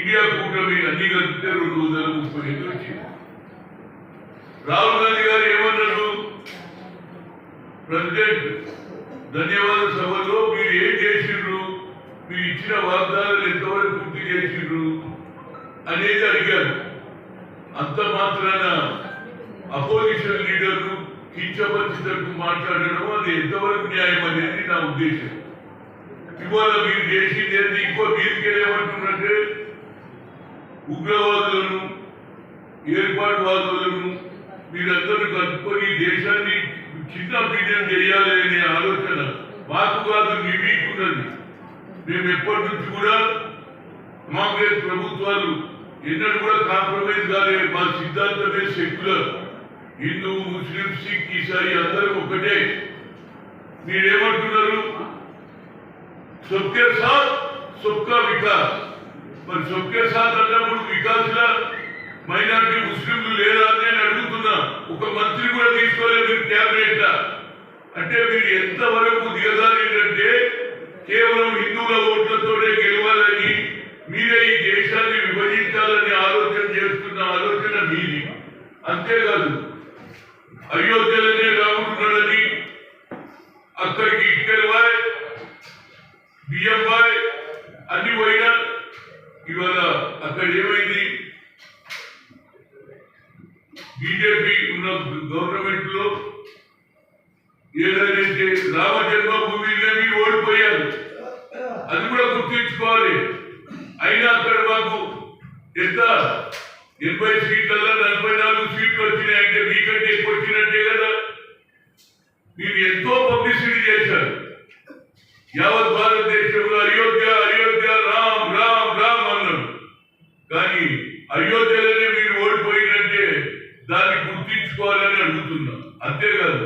India కూటమి అన్ని కలిపితే 235 వచ్చింది. రాహుల్ గాంధీ గారు ఏమన్నారు? ప్రెసిడెంట్ ధన్యవాద సభలో మీరు ఏం చేసిండ్రు, మీరు ఇచ్చిన వాగ్దానాలు ఎంతవరకు పూర్తి చేసిండ్రు అనేది అడిగారు. అంత మాత్రాన అపోజిషన్ లీడర్లు కించపరిచేటట్టు మాట్లాడడం అది ఎంతవరకు న్యాయం అనేది నా ఉద్దేశం. ఇవాళ మీరు చేసింది ఏంటి? ఇంకో మీరుకేమంటున్నట్టే ఉగ్రవాదులను ఏర్పాటువాదులను మీరందరూ కలుపుకొని దేశాన్ని చిన్న భిన్నం చేయాలి అనే ఆలోచన మాకు కాదు, మీకున్నది. మేము ఎప్పటి నుంచి కూడా కాంగ్రెస్ ప్రభుత్వాలు ఎన్నడూ కూడా కాంప్రమైజ్ కాలేదు. మా సిద్ధాంతమే సెక్యులర్. హిందూ, ముస్లిం, సిక్, ఈసాయి అందరూ ఒకటే. మీరేమంటున్నారు? सबके साथ सबका विकास. మరి सबके साथ అన్నప్పుడు వికాస్ లా మైనారిటీ ముస్లింలు లేరా అని నేను అడుగుతున్నా. ఒక మంత్రి కూడా తీసుకోలేదు మీరు క్యాబినెట్ లా. అంటే మీరు ఎంతవరకు దిగజారిందంటే కేవలం హిందువుల ఓట్లతోనే గెలవాలని, మీరే ఈ దేశాన్ని విభజించాలని ఆలోచన చేస్తున్న ఆలోచన మీది. అంతేకాదు అయోధ్యలోనే రాముడున్నాడని అక్కడికి ఇటుకెళ్ళవాయ్ బియ్యంబాయ్ అన్ని పోయినా ఇవాళ అక్కడ ఏమైంది? బీజేపీ ఉన్న గవర్నమెంట్ లో ఏదైతే రామ జన్మభూమిలో మీరు ఓడిపోయారు, అది కూడా గుర్తించుకోవాలి. అయినా అక్కడ మాకు ఎంత 80 సీట్లలో 44 సీట్లు వచ్చినాయంటే మీకంటే ఎక్కువ వచ్చినట్టే కదా. మీరు ఎంతో పబ్లిసిటీ చేశారు. యావత్ భారతదేశంలో అయోధ్య అయోధ్య రామ్ రామ్ రామ్ అన్నారు. కానీ అయోధ్యలోనే మీరు ఓడిపోయినట్టే దాన్ని గుర్తించుకోవాలని అడుగుతున్నా. అంతేకాదు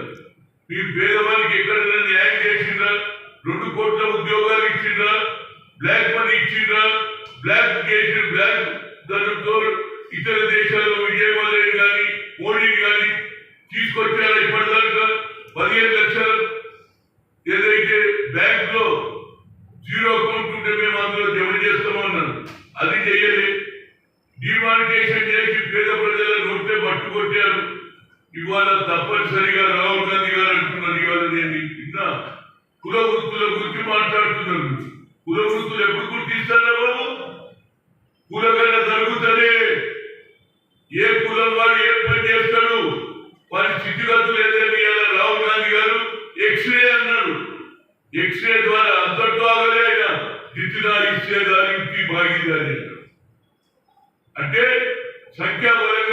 మీరు పేదవాళ్ళకి ఎక్కడైనా న్యాయం చేసిండ్రా? 2 కోట్ల ఉద్యోగాలు ఇచ్చిండ్రా? బ్లాక్ మనీ ఇచ్చిండ్రా? బ్లాక్ చేసిన బ్లాక్ దానితో ఇతర దేశాల్లో విజయవాడని కానీ మోడీని కానీ తీసుకొచ్చారా? ఇప్పటిదాకా 15 లక్షలు ఏదైతే బ్యాంక్ లో 0 అకౌంట్ ఉంటే మేము అందులో జమ చేస్తామన్నారు, అది చెయ్యలే. డిమానిటేషన్ చేసి పేద ప్రజల నోటే పట్టుకొచ్చారు. ఇవాళ తప్పనిసరిగా రాహుల్ గాంధీ గారు అంటున్నారు, ఇవాళ నేను విన్నా కుల వృత్తుల గురించి మాట్లాడుతున్నారు. కుల వృత్తులు ఎప్పుడు గుర్తిస్తారా బాబు? కులగణ జరుగుతుంది. ఏ కులం వాడు ఏ పని చేస్తాడు, వారి స్థితిగతులు ఏదైనా రాహుల్ గాంధీ గారు ఎక్స్రే అన్నాడు. ఎక్స్రే ద్వారా అంతటితో ఆగలే. ఆయన దిద్దున ఇచ్చేదానికి భాగీదారి అంటే సంఖ్యాబలంగా